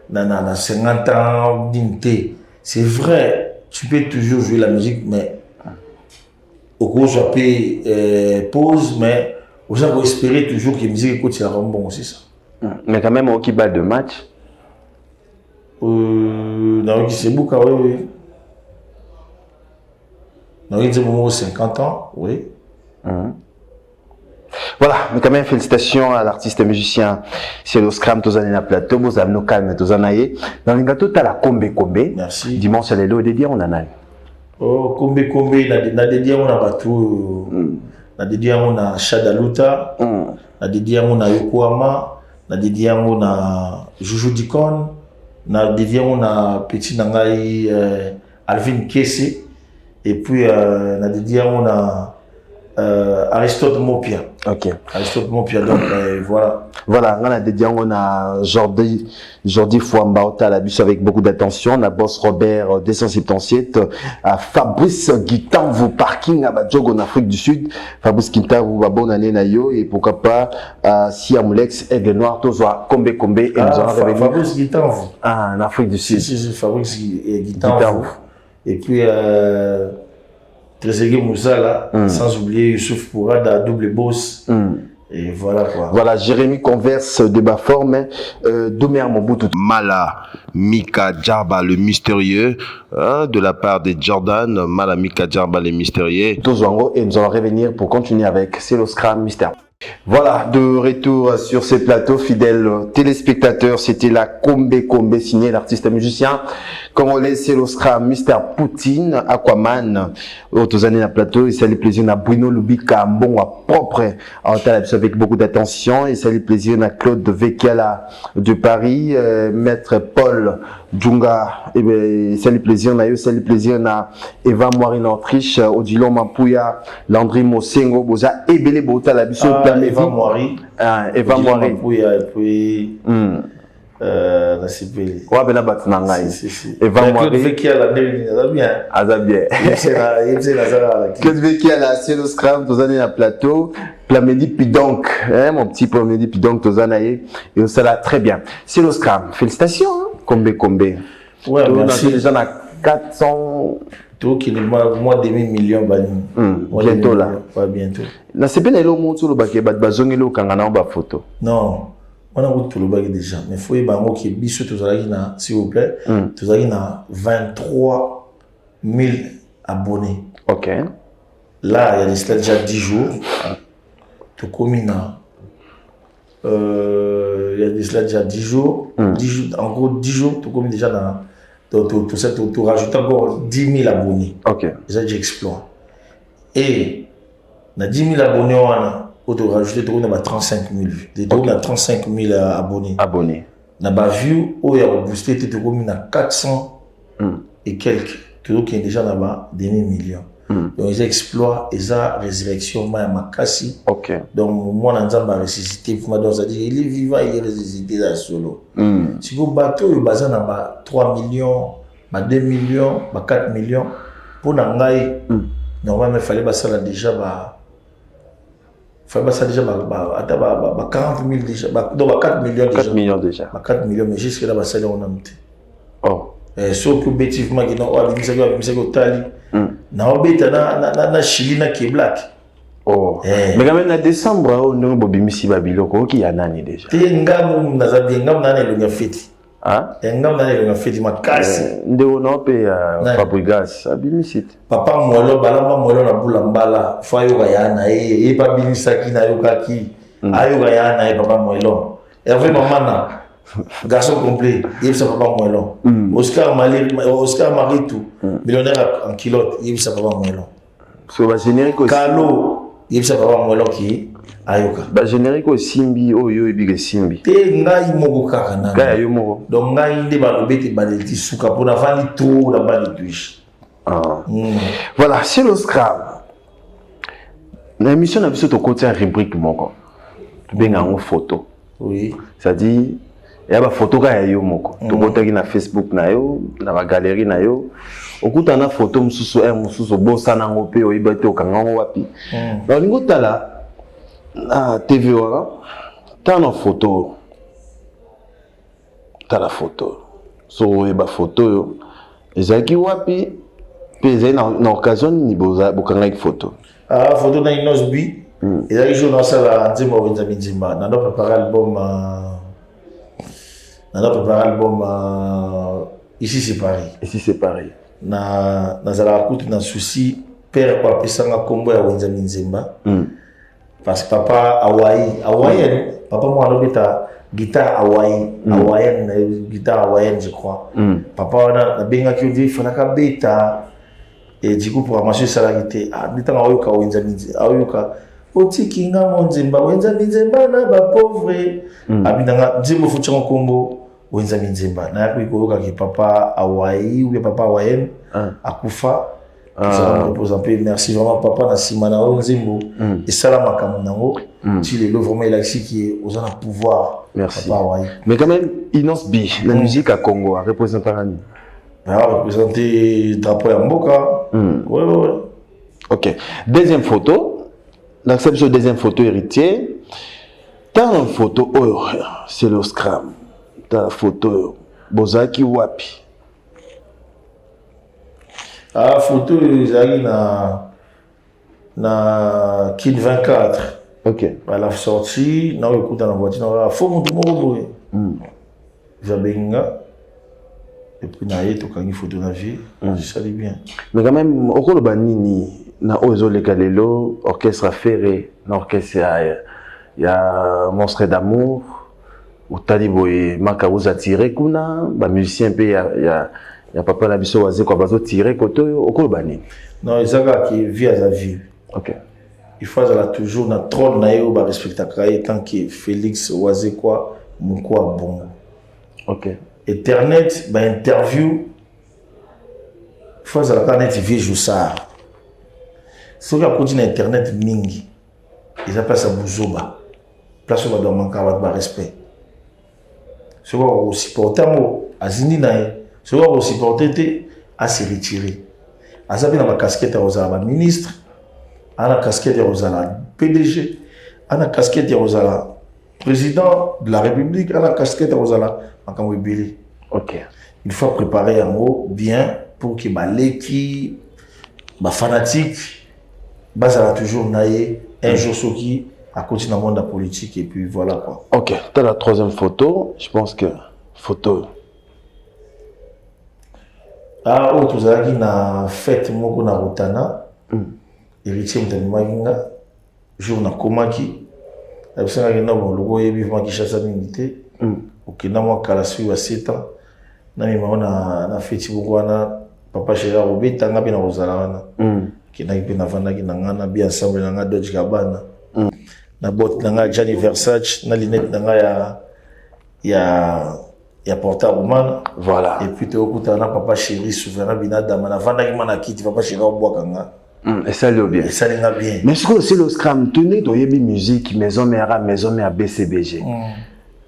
na 50 ans d'unité. C'est vrai, tu peux toujours jouer la musique, mais au gros je peux pause, mais vous avez espéré toujours que la musique écoute c'est bon aussi ça. Mais quand même, au qui bat de match. Dans c'est beaucoup, oui. Dans le 50 ans, oui. Voilà, mais quand même, félicitations à l'artiste et musicien Cielo Scram, Tozanina Plateau, Bozamno Calme, Tozanaye. Dans le gâteau, tu as la Kombe Kombe. Merci. Dimanche, à l'élo, dédié, on en a. Oh, Kombe Kombe, na dédié, on a bateau. Na dédié, on a Shadaluta. Na dédié, on a Yokohama. Na dédié, on a Joujou Dikon. Na dédié, on a Petit Nangai Alvin Kesse. Et puis, na dédié, on a Aristote Mopia. Ok. Aristote Mopia, donc voilà. Voilà, on a dédié, on a Jordi Fouamba, on a vu avec beaucoup d'attention. On a Boss Robert 277, à Fabrice Guitanvo Parking à Badjogo en Afrique du Sud. Fabrice Guitanvo va bonne année nayo et pourquoi pas Siamulex Aigle Noir, Tozoa Kombe Kombe et nous allons revenir. Fabrice Guitanvo. Ah, en Afrique du Sud. Si, Fabrice Guitanvo. Et puis Trezeguet Moussa là, sans oublier Youssouf Pourada, double boss. Et voilà quoi. Voilà, Jérémy converse de bas forme. Domer Mobutu. Mala Mika Djarba le mystérieux, de la part de Jordan. Mala Mika Djarba le mystérieux. Tozwango et nous allons revenir pour continuer avec Cielo Scram Mystère. Voilà, de retour sur ces plateaux, fidèles téléspectateurs, c'était la Kombe Kombe signée l'artiste musicien congolais Cielo Scram, Mr. Poutine, Aquaman, autres années à plateau, et ça les plaisir à Bruno Lubika, bon à propre, avec beaucoup d'attention, et ça les plaisir à Claude Vekala de Paris, Maître Paul Djunga, et bien, ça les plaisir à Eva Moirine Autriche, Odilon Mapouya, Landry Mosengo, Boza, et Bele Bota la biso. Eva Moiri. Eva Moiri. Et puis. La CPL. Ouais, ben la batte nangai. Eva Moiri. Claude Vekia la bien. Azabien. Claude Vekia la Cielo Scram, Tozane à plateau. Plamedi Pidonk, mon petit Plamedi Pidonk, Tozanaye. Et on s'est très bien. Cielo Scram, félicitations. Kombe Kombe. Ouais, merci. Les gens à 400. Tout qui est moins de 1 million bientôt là. Ouais, bientôt. Na c'est bien le monde sur le baquet, bazongelo kangana ba photo. Non, on a tout le baguette déjà. Mais faut y bango qui biso tozalaki s'il vous plaît, tozalaki na 23 000 abonnés. OK. Là, il y a déjà 10 jours. tu commis il y a cela déjà 10 jours, 10 jours, en gros 10 jours, tu commis déjà dans tu rajoutes encore 10 000 abonnés. Ok. Ça, j'explore. Et dans 10 000 abonnés, tu as rajouté 35 000 vues. Tu as 35 000 abonnés. Abonnés. Dans la vue, où il y a boosté, tu as 400 et quelques. Tu as déjà là-bas, des millions. Donc, ils exploitent, ils ont résurrection, ma casse. Ok. Donc, moi, on a ressuscité. Il est vivant, il est ressuscité dans solo. Si vous bateau, il y a 3 millions, 2 millions, 4 millions. Pour Nangaï, normalement, il fallait ça déjà. Il fallait ça déjà 40 000 déjà. Donc, 4 millions déjà. 4 millions déjà. 4 millions, mais jusque là, on a monté. Oh. Sauf que effectivement, il y a un Chili qui est black. Oh. Mais quand même, en décembre, on a Bobimisi Babiloko qui y a nani déjà. Tu es un gars qui a fait. Ah? Un gars qui a fait ma casse. On a payé Fabrigas, Abimisit. Papa Mouelo, Balamba Mouelo, na Boulambala, Fayo Gayana, et pas Binisaki, Nayokaki, Ayogayana, et Papa Mouelo. Hervé Mamana. Garçon complet, il s'est pas moins Oscar Maritou, millionnaire en kilote, il s'est pas moins long. So ba générique aussi. Carlo, il s'est pas moins long qui ayoka. Ba générique aussi Simbi, oh yo ebiga Simbi. Te ngai moko kaka na. Kaya yo moko. Donc ngai nde ba lobete ba delti suka pour na vali tout la ba de Twitch. Voilà, c'est le Scrum. L'émission a vu ce côté rubrique moko. Tu benga en photo. Oui. C'est-à-dire il y a des photos qui sont moko. Tu vois na Facebook na yo, na ba galerie na yo. Okuta na photo mususu mususu bosa na ngope o ibate okanga wapi. Donc lingo tala na TV wala ta na photo. Ta la photo. So eba photo yo. Ezaki wapi peze na occasion ni boza bokanga ik photo. Ah photo na Inosbi. Ezaki jour na sala nzimba Benjamin Zimba. Na ndo préparer album ici c'est pareil. Ici c'est pareil. Na zala kutu na souci père kwa pesanga kombo ya Benjamin Zimba. Parce que papa Hawaïen, papa moi alobeta guitare hawaïenne, guitare hawaïenne je crois. Papa na benga ki odi fanaka beta et du coup pour amasser ça la guitare ah ditanga oyoka Benjamin ayoka otikinga monzimba Benjamin Zimba na ba pauvre abinanga nzimbo fuchanga kombo Benjamin Zimba na yakoyoka ki papa Hawaï ou papa hawaïenne akufa. Merci vraiment papa na simana onzimbo et salama kamonango tu le vraiment il a ici qui est aux en pouvoir. Merci papa, ouais. Mais quand même Inos B la musique à Congo a représenté Rani représenté drapeau ya mboka. Ouais. OK, deuxième photo l'acception deuxième photo héritier dans une photo c'est le Scrum dans la photo Bozaki wapi. Ah, photo, ils arrivent na Kid 24. Ok. À la sortie, on écoute dans la voiture, on va faire mon tour. Jabenga. Et puis, on a une photo de la vie. Ça dit bien. Mais quand même, au cours de Banini, na Ozo Lekalelo, orchestre ferré, l'orchestre, il y a Monstre d'amour, ou Taliboé, Makaouza tiré, kuna, bah, musicien, il y a papa na biso waze kwa bazo tirer côté au kolbani. Non, Isaka qui vit à sa vie. OK. Il faut là toujours na trône na yo ba respecta kai tant que Félix waze quoi mon quoi bon. OK. Internet ba interview faut là quand net vie joussa. Ce qui a produit internet mingi. Ils appellent ça bouzoba. Place où on doit manquer ba respect. Ce quoi aussi portamo azini na ce qu'on aussi porté à se retirer. À ça, il y a ma casquette à ministre, à la casquette à PDG, à la casquette à président de la République, à la casquette à Kamwebili. OK. Il faut préparer un mot bien pour que l'équipe, les fanatiques, ça toujours naïe un jour ce qui à continuer dans le monde de la politique et puis voilà quoi. OK. Dans la troisième photo, je pense que photo. Ah, oh, tout ça qui na fête moko na Rotana, héritier mtani maginga, jour na komaki abisanga kenda bon logo yebi vma Kinshasa mingi te okenda mwa kala sui wa 7 ans na mima na feti bongo wana papa chéri akobetanga mpe na kozala wana kendaki mpe navandaki na nga na bi ensemble na nga Dolce Gabbana na botte na nga Gianni Versace na linette na nga ya Porta Romana. Voilà. Et puis tokutana na papa chéri Souverain Binadama navandaki ma na kiti papa chéri obwakanga. Et ça lui bien. Et ça lui bien. Mais ce que c'est le scram tenez dans yebi musique maison mère BCBG.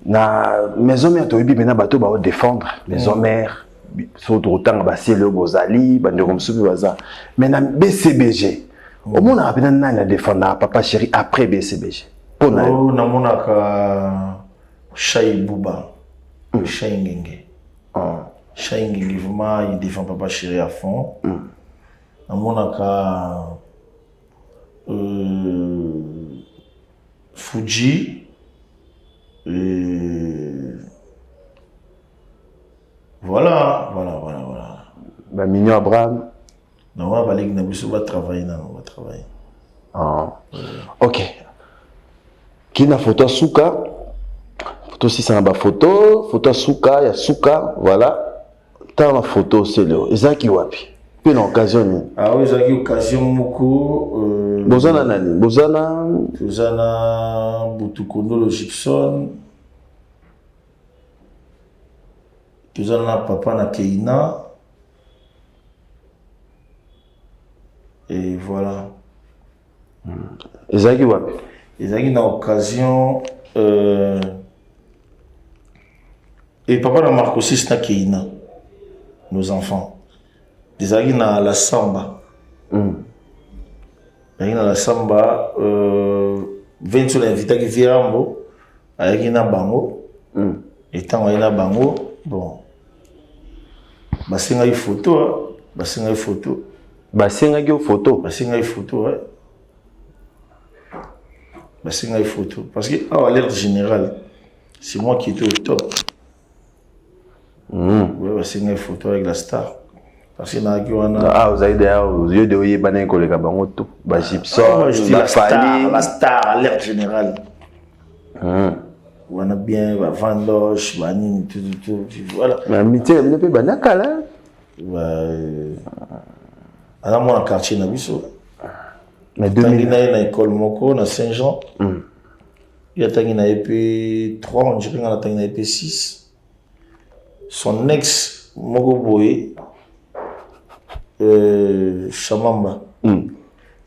Na maison mère to yebi mena bato ba défendre maison mère surtout autant ba c'est le Bozali ba ndeko msubi baza. Mais na BCBG au monde a bien na défendre papa chéri après BCBG. Oh na monaka Chai Bouba. Chai Ngenge. Chai Ngenge vraiment il défend papa chéri à fond. Na monaka Fuji voilà. Bah Mignon Abraham. Non, on va aller va travailler on va travailler. OK. Qui na photo Souka? Photo si c'est une photo Souka, ya Souka, voilà. Tant la photo c'est le Ezaki wapi. Puis l'occasion. Ah oui, Ezaki occasion moko Bozana nani? Bozana Butukondo le Gibson. Bozana papa na Keina. Et voilà. Ezaki wapi. Ezaki na occasion et papa na Marco 6 na Keina. Nos enfants. Ezaki na la samba. Ezaki na la samba 20 sur l'invité qui Virambo. Ezaki na bango. Et tant na bango, bon. Basinga une photo, basinga une photo. Basinga une photo. Basinga une photo, ouais. Basinga une photo. Parce que, à l'alerte générale, c'est moi qui étais au top. Ouais, basinga une photo avec la star. Parce que, vous avez d'ailleurs, aux yeux de Oye Banen Kolega Bangoto, Gibson, la star, alerte générale. On a bien, Vandoche, tout, voilà. Mais amitié, elle ne peut pas nakala. Alors moi, en quartier, mais 2000 ans, à l'école Moko, à Saint-Jean. Il y a une EP 3, on dirait qu'il y a une EP 6. Son ex, Mogo Boye, Chamamba.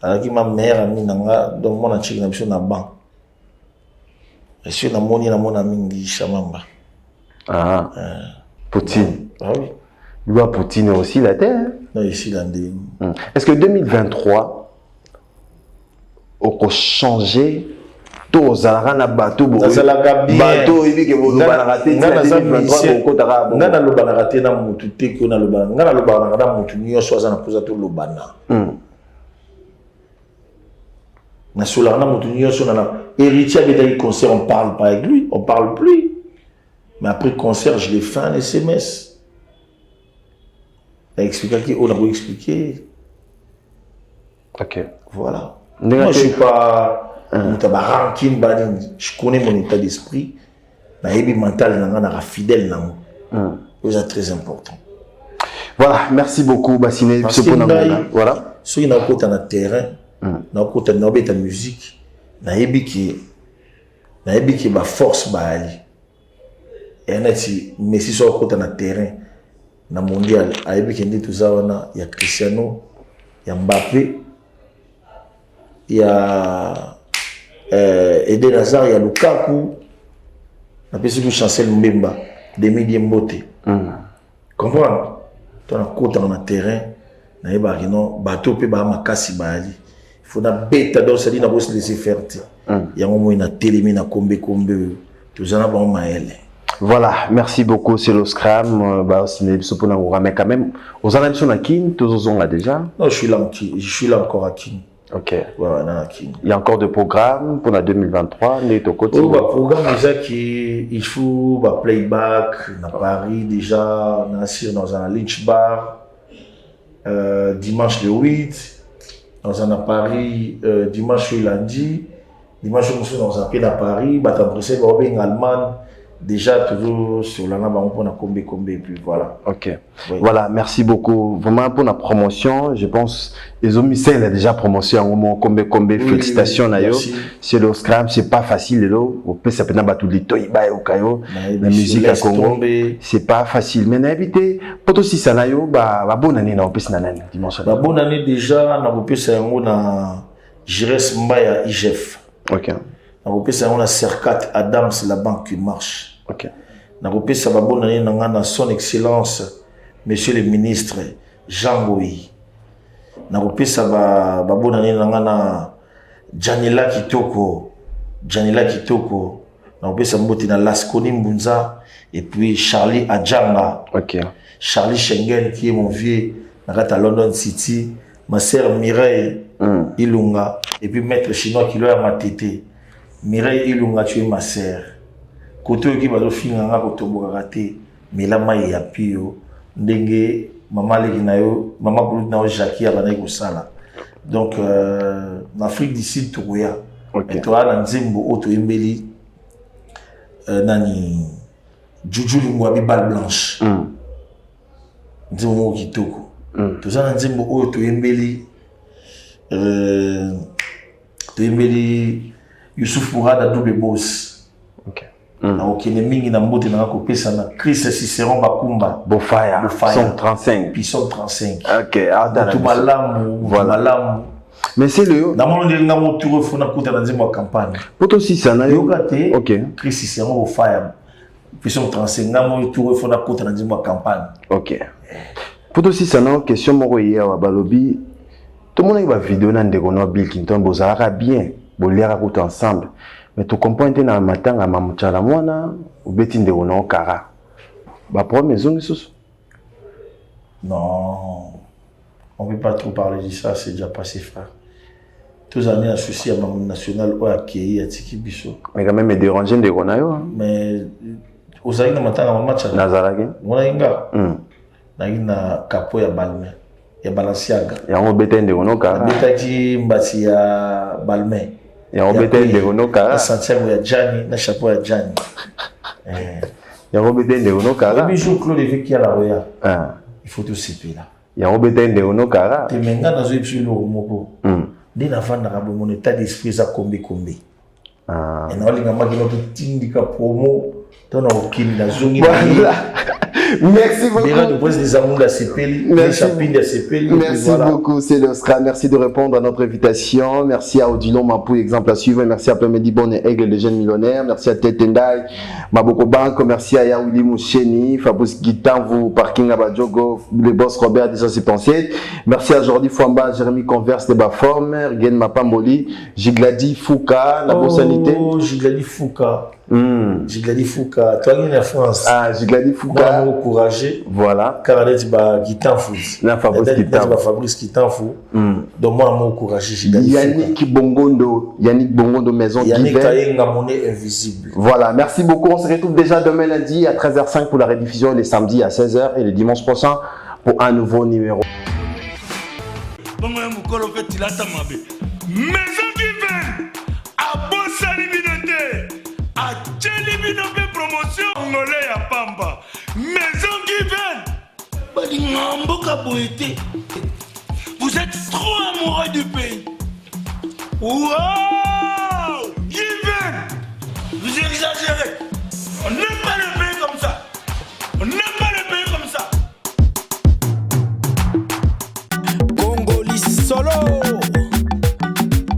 Alors que ma mère a mis donc mon antique n'a pas banc. Je suis dans mon ami Chamamba. Ah. Poutine. Ah oui. Il va Poutine aussi la terre. Non, ici dans des. Est-ce que 2023 on peut changer tout ça na bateau bateau il dit que vous va rater 2023 ko taka ngana lo bana rater na mutu te ko na lo bana ngana lo bana na mutu nyo so za na poza to lo bana na sola na mutu nyo so na héritier de concert on parle pas avec lui on parle plus mais après concert je l'ai fait un SMS il a expliqué on a expliqué OK voilà moi je suis pas je connais mon état d'esprit mais mental est fidèle c'est très important. Voilà, merci beaucoup Bassine. Voilà. Si on a côté dans terrain, on a côté dans la musique, na qui ba force ba ali. Et nati mais si sur côté dans terrain, na mondial, ayebi qui dit tout ça wana, il y a Cristiano, il y a Mbappé, il y a Eden Hazard, il y a Lukaku, on appelle ce que Chancel Mbemba, des milliers mboté. Comprends? Tu as un côté dans le terrain, il y a un bateau, il y a un makasi. Il faut una bête, donc ça dit, on se laisser faire. Il y a un moment, il y a un télé, il y a un combe, tout ça, il y a voilà, merci beaucoup, c'est le Scram. Mais quand même, aux analyses à Kin, tous ont là déjà. Non, je suis là encore à Kin. Ok. Ouais, il y a encore des programmes pour la 2023. Les programme déjà qu'il faut playback à Paris déjà, dans un Lynch Bar, dimanche le 8. Dans un à Paris, dimanche et lundi. Dimanche, nous sommes dans un pays à Paris. Batambressé, en Allemagne. Déjà, toujours sur la nave, on a combé, et puis voilà. Ok. Oui. Voilà, merci beaucoup. Vraiment pour la promotion, je pense, les hommes, c'est déjà promotion, au moins, combé, félicitations, Nayo. C'est le scram, c'est pas facile, là. Au plus, ça peut pas tout le temps, la musique à Congo. C'est pas facile. Mais n'habitez, pour aussi, ça, Nayo, bonne année, na, au plus, nanane, dimanche. Bonne année déjà, na, au plus, ça, on a Jires Mbaya, IGF. Ok. Na, au plus, ça, on a Cercat Adams, la banque qui marche. Ok. Na kopé ça va bonne année na son excellence monsieur le ministre Jean Boyi. Na kopé ça va bonne année na Janela Kitoko. Na kopé ça mboti na Laskoni Mbunza et puis Charlie Adjanga. Ok. Charlie Schengen qui est mon vieux à London City, ma sœur Mireille Ilunga et puis maître chinois qui l'a ma tété. Mireille Ilunga tu es ma sœur. Côté qui va le finir en octobre raté, mais la maille a pio, ndenge maman leginayo, maman pour nous Jackie à la sala. Donc en Afrique du Sud Touya, et toi dans Zimbo auto embeli, nani Juju Lungwabi balle blanche, Zimbo kitoko. Tout ça dans Zimbo auto embeli, Youssouf Mourad a double boss. Ok, les mingi na mbote na kopé ça na Chris Cicéron Bakumba. Bofaya. 135. Puis 135. Ok, tout malamu, voilà. Mais c'est le. Dans mon lieu, on tour faut na kouta na zimbo campagne. Pour aussi ça na yo. Ok. Chris Cicéron Bofaya. Puis 135. Na mon tour faut na kouta na zimbo campagne. Ok. Pour aussi ça na question moko hier wa balobi. Tout le monde va vidéo na ndeko no Bill Clinton bozalaka bien. Boliaka kouta ensemble. Mais tu comprends que dans matin à mamuchala mwana ou betinde on kara. Ba premier zone sous. Non. On ne peut pas trop parler de ça, c'est déjà passé frère. Tous les années associés à Mamoun National ou à Kéi à Tiki Bisso. Mais quand même me déranger de Gonayo. Mais aux années matin à Mamachala. Nazaraki. On a inga. Na capo ya balme. Ya Balanciaga. Ya on betinde on kara. Betaki mbati ya balme. Ya robete de ono kara. Santiago ya Gianni, na chapeau ya Gianni. Ya robete de ono kara. Le bijou Claude Vicky à la Roya. Il faut tout séparer là. Ya robete de ono kara. Te menga na zo epsi lo moko. Dina vanda rabo mon état d'esprit za kombe. Et na linga magino to tindika promo to na okini na zongi. Merci beaucoup. Merci beaucoup, c'est l'Oscar. Merci de répondre à notre invitation. Merci à Odilon Mapou, exemple à suivre. Merci à Pemedi Bonne et Aigle, les jeunes millionnaires. Merci à Tetendai, Maboko Bank. Merci à Yaouli Moucheni, Fabrice Guitanvou, Parking Abadjogo, le boss Robert 1977. Merci à Jordi Fouamba, Jérémy Converse de Baforme, Rien Mapamboli, Jigladi Fouka, la bonne sanité. Jigladi Fouka. Jigladi Fouka, toi qui es en France. Ah, Jigladi Fouka. Encouragé. Voilà. Car elle dit qui t'en fout. Fabrice qui t'en fout. Donc moi, je encouragé. Yannick Bongondo Maison Yannick Tayenga monnaie invisible. Voilà. Merci beaucoup. On se retrouve déjà demain lundi à 13h05 pour la rediffusion, les samedis à 16h et le dimanche prochain pour un nouveau numéro. Congolais à Pamba, maison Given. Vous êtes trop amoureux du pays. Wow, Given, vous exagérez. On n'aime pas le